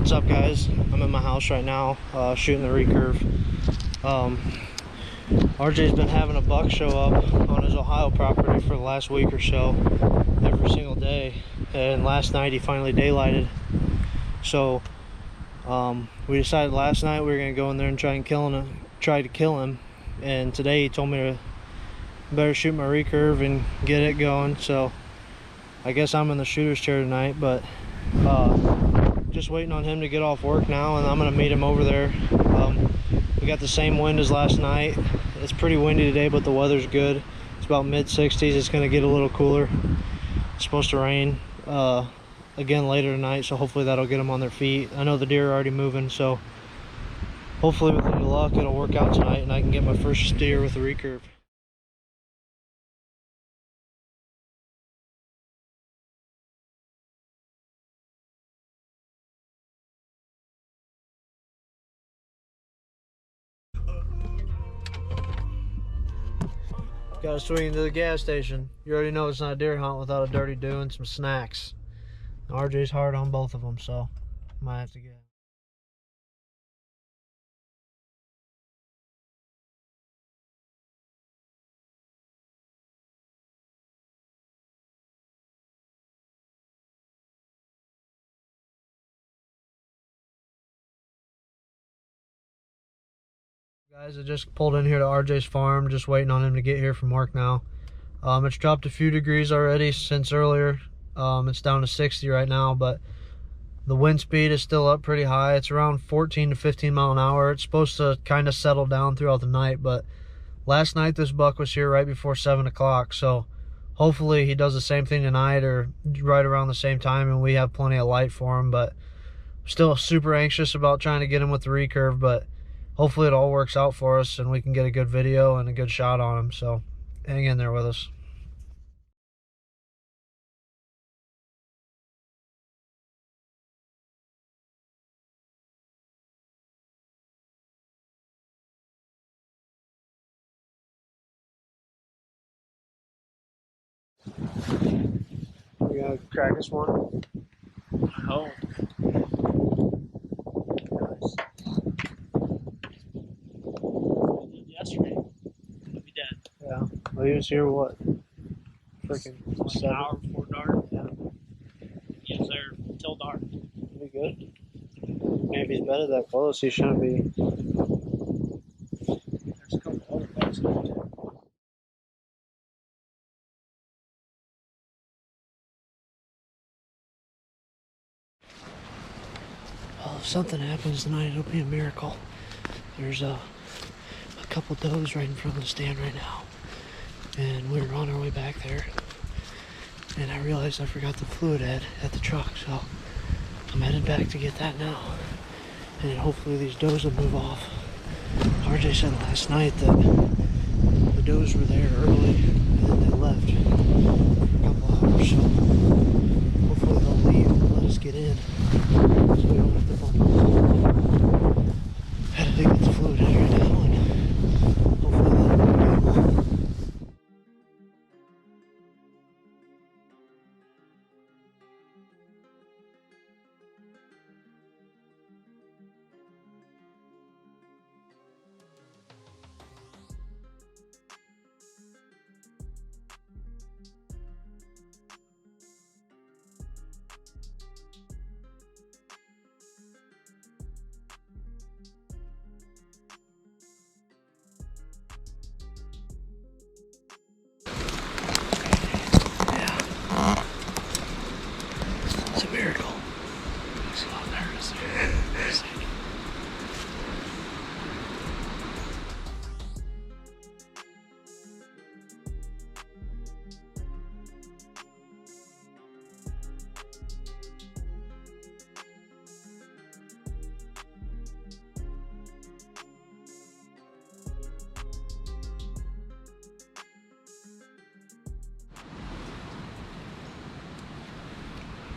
What's up, guys? I'm at my house right now shooting the recurve. RJ's been having a buck show up on his Ohio property for the last week or so every single day, and last night he finally daylighted. So we decided last night we were gonna go in there and try to kill him, and today he told me to better shoot my recurve and get it going. So I guess I'm in the shooter's chair tonight, but just waiting on him to get off work now, and I'm gonna meet him over there. We got the same wind as last night. It's pretty windy today, but the weather's good. It's about mid-60s. It's gonna get a little cooler. It's supposed to rain again later tonight, so hopefully that'll get them on their feet. I know the deer are already moving, so hopefully with any luck it'll work out tonight and I can get my first deer with the recurve. Gotta swing into the gas station. You already know it's not a deer hunt without a dirty do and some snacks. RJ's hard on both of them, so might have to get. Guys, I just pulled in here to RJ's farm, just waiting on him to get here from work now. It's dropped a few degrees already since earlier. It's down to 60 right now, but the wind speed is still up pretty high. It's around 14 to 15 mile an hour. It's supposed to kind of settle down throughout the night, but last night this buck was here right before 7 o'clock, so hopefully he does the same thing tonight or right around the same time and we have plenty of light for him. But I'm still super anxious about trying to get him with the recurve, but hopefully it all works out for us and we can get a good video and a good shot on him. So hang in there with us. You gonna crack us one? I hope. Nice. Yesterday, we'll be dead. Yeah. Well, he was here what? Freaking Like an hour before dark. Yeah. He was there till dark. Pretty good. Maybe he's better that close. He shouldn't be. There's a couple other bucks there too. Well, if something happens tonight, it'll be a miracle. There's a couple does right in front of the stand right now, and we were on our way back there, and I realized I forgot the fluid head at the truck, so I'm headed back to get that now, and then hopefully these does will move off. RJ said last night that the does were there early and then they left for a couple hours, so hopefully they'll leave and let us get in so we don't have to bump them. Headed to get the fluid head right now, and hopefully that'll be good. It's a miracle. I'm so nervous.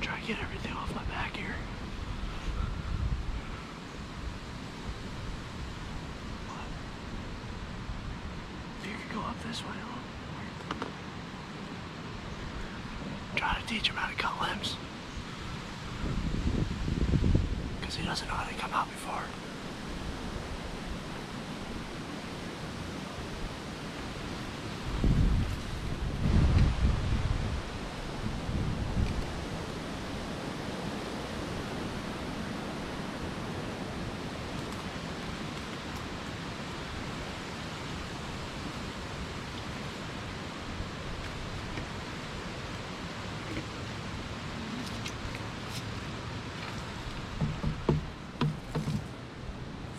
Try to get everything off my back here. If you could go up this way a little. Try to teach him how to cut limbs, because he She doesn't know how they come out before.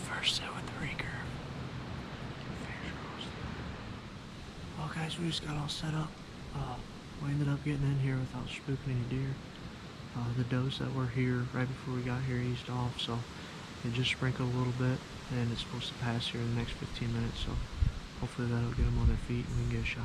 First set with the recurve. Well guys, we just got all set up. We ended up getting in here without spooking any deer. The does that were here right before we got here eased off, so it just sprinkled a little bit, and it's supposed to pass here in the next 15 minutes, so hopefully that'll get them on their feet and we can get a shot.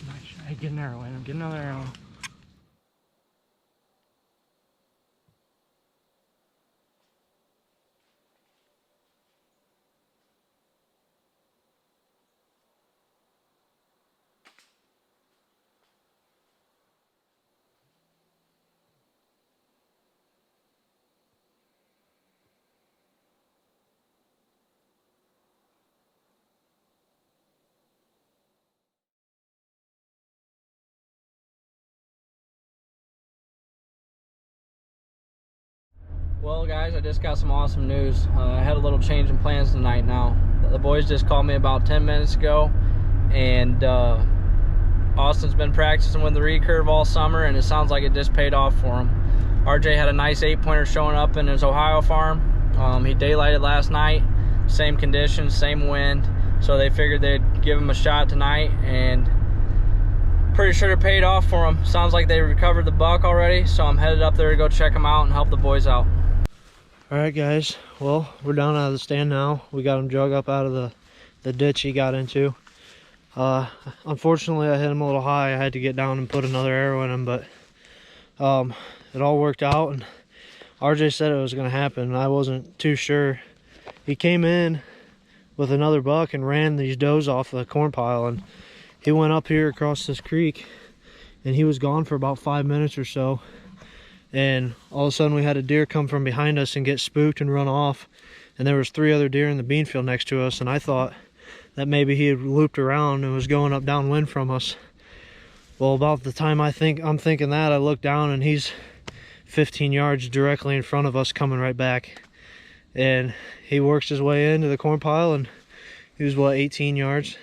Nice. Hey, get an arrow in him. Get another arrow. Well, guys, I just got some awesome news. I had a little change in plans tonight now. The boys just called me about 10 minutes ago, and Austin's been practicing with the recurve all summer, and it sounds like it just paid off for him. RJ had a nice 8-pointer showing up in his Ohio farm. He daylighted last night, same conditions, same wind, so they figured they'd give him a shot tonight, and pretty sure it paid off for him. Sounds like they recovered the buck already, so I'm headed up there to go check him out and help the boys out. All right, guys. Well, we're down out of the stand now. We got him drug up out of the ditch he got into. Unfortunately, I hit him a little high. I had to get down and put another arrow in him, but it all worked out, and RJ said it was going to happen, and I wasn't too sure. He came in with another buck and ran these does off the corn pile, and he went up here across this creek, and he was gone for about 5 minutes or so. And all of a sudden we had a deer come from behind us and get spooked and run off, and there was 3 other deer in the bean field next to us, and I thought that maybe he had looped around and was going up downwind from us. Well, about the time I'm thinking that, I look down and he's 15 yards directly in front of us coming right back, and he works his way into the corn pile, and he was what, 18 yards,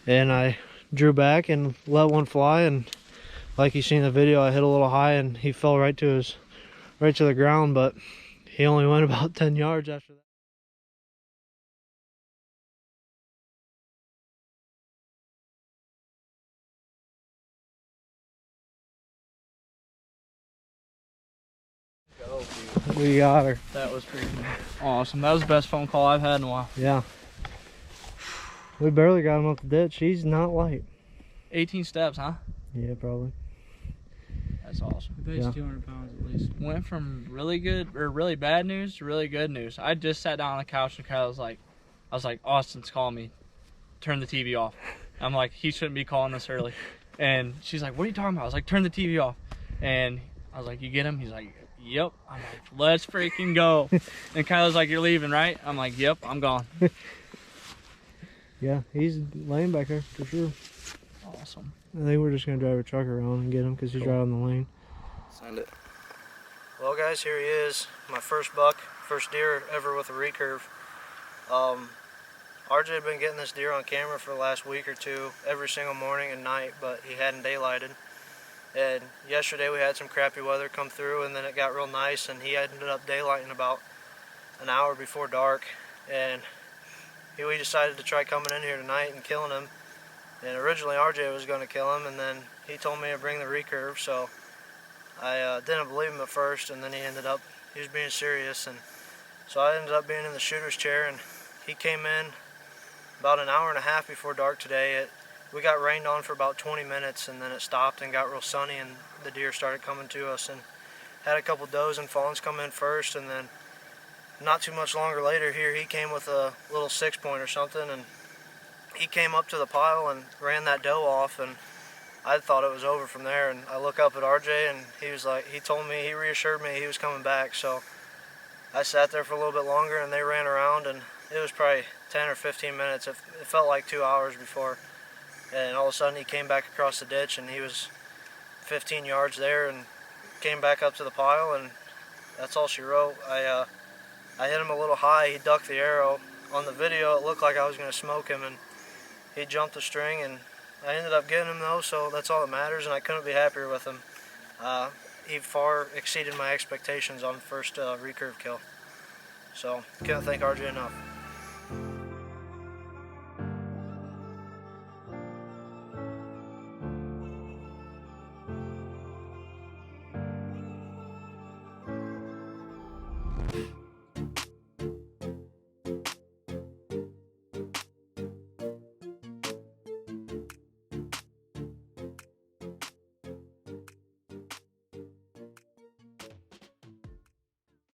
and I drew back and let one fly, and like you see in the video, I hit a little high and he fell right to the ground, but he only went about 10 yards after that. We got her. That was freaking awesome. That was the best phone call I've had in a while. Yeah. We barely got him up the ditch. He's not light. 18 steps, huh? Yeah, probably. That's awesome. I bet he's 200 pounds at least. Went from really good or really bad news to really good news. I just sat down on the couch and Kyle was like, Austin's calling me. Turn the TV off. I'm like, he shouldn't be calling this early. And she's like, what are you talking about? I was like, turn the TV off. And I was like, you get him? He's like, yep. I'm like, let's freaking go. And Kyle's like, you're leaving, right? I'm like, yep, I'm gone. Yeah, he's laying back there for sure. Awesome. I think we're just gonna drive a truck around and get him because he's right on the lane. Send it. Well, guys, here he is. My first buck, first deer ever with a recurve. RJ had been getting this deer on camera for the last week or two, every single morning and night, but he hadn't daylighted. And yesterday we had some crappy weather come through, and then it got real nice, and he ended up daylighting about an hour before dark. And we decided to try coming in here tonight and killing him. And originally RJ was going to kill him, and then he told me to bring the recurve, so I didn't believe him at first, and then he was being serious, and so I ended up being in the shooter's chair, and he came in about an hour and a half before dark today. We got rained on for about 20 minutes, and then it stopped and got real sunny, and the deer started coming to us, and had a couple does and fawns come in first, and then not too much longer later here he came with a little 6-point or something, and he came up to the pile and ran that doe off, and I thought it was over from there. And I look up at RJ, and he reassured me he was coming back, so I sat there for a little bit longer, and they ran around, and it was probably 10 or 15 minutes. It felt like 2 hours before, and all of a sudden he came back across the ditch, and he was 15 yards there and came back up to the pile, and that's all she wrote. I hit him a little high. He ducked the arrow. On the video it looked like I was going to smoke him, and he jumped the string, and I ended up getting him though, so that's all that matters, and I couldn't be happier with him. He far exceeded my expectations on first recurve kill. So, can't thank RJ enough.